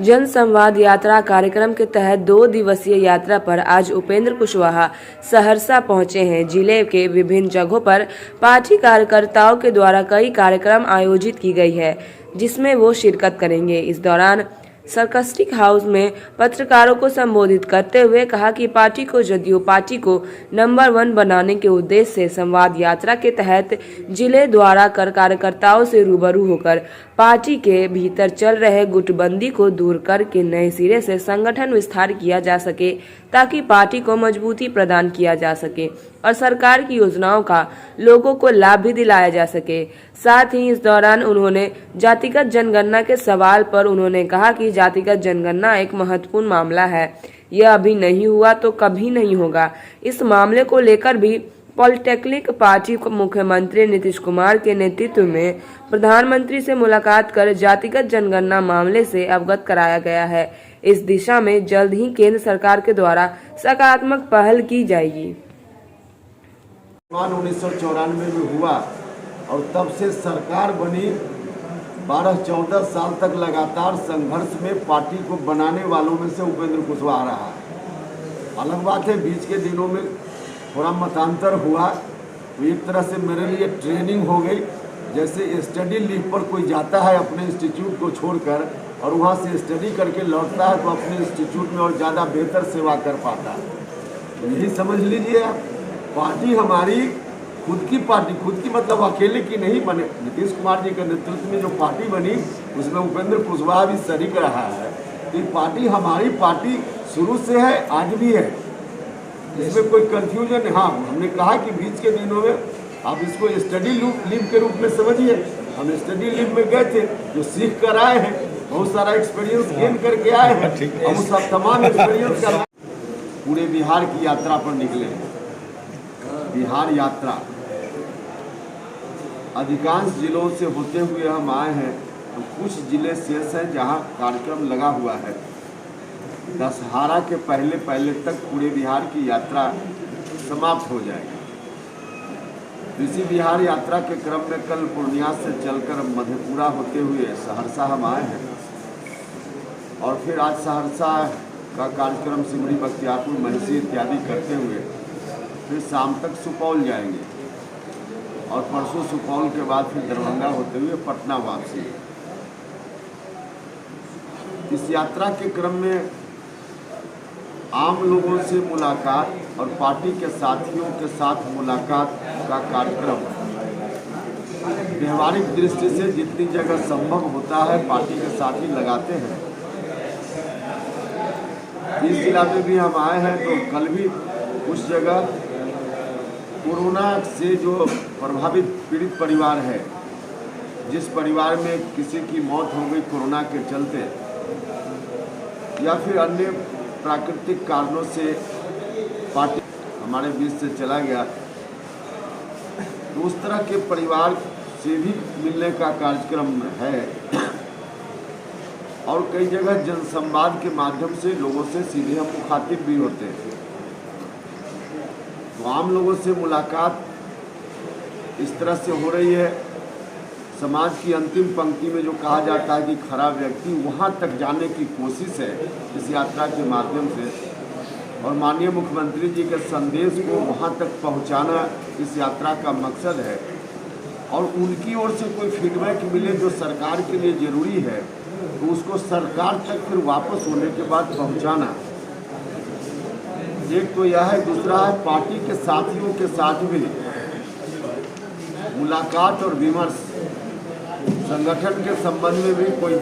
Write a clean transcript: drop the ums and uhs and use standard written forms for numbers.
जन संवाद यात्रा कार्यक्रम के तहत 2 दिवसीय यात्रा पर आज उपेंद्र कुशवाहा सहरसा पहुंचे हैं। जिले के विभिन्न जगहों पर पार्टी कार्यकर्ताओं के द्वारा कई कार्यक्रम आयोजित की गई है, जिसमें वो शिरकत करेंगे। इस दौरान सरकस्टिक हाउस में पत्रकारों को संबोधित करते हुए कहा कि पार्टी को जदयू पार्टी को नंबर 1 बनाने के उद्देश्य से संवाद यात्रा के तहत जिले द्वारा कर कार्यकर्ताओं से रूबरू होकर पार्टी के भीतर चल रहे गुटबंदी को दूर करके नए सिरे से संगठन विस्तार किया जा सके, ताकि पार्टी को मजबूती प्रदान किया जा सके और सरकार की योजनाओं का लोगों को लाभ भी दिलाया जा सके। साथ ही इस दौरान उन्होंने जातिगत जनगणना के सवाल पर उन्होंने कहा कि जातिगत जनगणना एक महत्वपूर्ण मामला है। यह अभी नहीं हुआ तो कभी नहीं होगा। इस मामले को लेकर भी पॉलिटेक्निक पार्टी को मुख्यमंत्री नीतीश कुमार के नेतृत्व में प्रधानमंत्री से मुलाकात कर जातिगत जनगणना मामले से अवगत कराया गया है। इस दिशा में जल्द ही केंद्र सरकार के द्वारा सकारात्मक पहल की जाएगी। 1994 में हुआ और तब से सरकार बनी। 12-14 साल तक लगातार संघर्ष में पार्टी को बनाने वालों में से उपेंद्र कुशवाहा रहा है। अलग बात है बीच के दिनों में थोड़ा मतांतर हुआ तो एक तरह से मेरे लिए ट्रेनिंग हो गई। जैसे स्टडी लीव पर कोई जाता है अपने इंस्टीट्यूट को छोड़कर और वहाँ से स्टडी करके लौटता है तो अपने इंस्टीट्यूट में और ज़्यादा बेहतर सेवा कर पाता है। तो यही समझ लीजिए आप, पार्टी हमारी खुद की पार्टी, खुद की मतलब अकेले की नहीं बने। नीतीश कुमार जी के नेतृत्व में जो पार्टी बनी उसमें उपेंद्र कुशवाहा भी शरीक रहा है। तो ये पार्टी हमारी पार्टी शुरू से है, आज भी है, इसमें कोई कंफ्यूजन है। हाँ, हमने कहा कि बीच के दिनों में आप इसको स्टडी लीव के रूप में समझिए। हम स्टडी लीव में गए थे, जो सीख कर आए हैं, बहुत सारा एक्सपीरियंस गेन करके आए हैं। हम उस तमाम एक्सपीरियंस का पूरे बिहार की यात्रा पर निकले हैं। बिहार यात्रा अधिकांश जिलों से होते हुए हम आए हैं, तो कुछ जिले शेष हैं जहां कार्यक्रम लगा हुआ है। दशहरा के पहले तक पूरे बिहार की यात्रा समाप्त हो जाएगी। इसी बिहार यात्रा के क्रम में कल पूर्णिया से चलकर मधेपुरा होते हुए सहरसा हम आए हैं और फिर आज सहरसा का कार्यक्रम सिमरी, बख्तियारपुर, महिषी इत्यादि करते हुए फिर शाम तक सुपौल जाएंगे और परसों सुपौल के बाद फिर दरभंगा होते हुए पटना वापसी। इस यात्रा के क्रम में आम लोगों से मुलाकात और पार्टी के साथियों के साथ मुलाकात का कार्यक्रम व्यवहारिक दृष्टि से जितनी जगह संभव होता है पार्टी के साथ ही लगाते हैं। इस जिला में भी हम आए हैं तो कल भी कुछ जगह कोरोना से जो प्रभावित पीड़ित परिवार है, जिस परिवार में किसी की मौत हो गई कोरोना के चलते या फिर अन्य प्राकृतिक कारणों से पार्टी हमारे बीच से चला गया, तो उस तरह के परिवार से भी मिलने का कार्यक्रम है और कई जगह जनसंवाद के माध्यम से लोगों से सीधे हम मुखातिब भी होते हैं। तो आम लोगों से मुलाकात इस तरह से हो रही है। समाज की अंतिम पंक्ति में जो कहा जाता है कि खरा व्यक्ति, वहाँ तक जाने की कोशिश है इस यात्रा के माध्यम से और माननीय मुख्यमंत्री जी के संदेश को वहाँ तक पहुँचाना इस यात्रा का मकसद है और उनकी ओर से कोई फीडबैक मिले जो सरकार के लिए ज़रूरी है तो उसको सरकार तक फिर वापस होने के बाद पहुँचाना। एक तो यह है, दूसरा है पार्टी के साथियों के साथ भी मुलाकात और विमर्श, संगठन के संबंध में भी कोई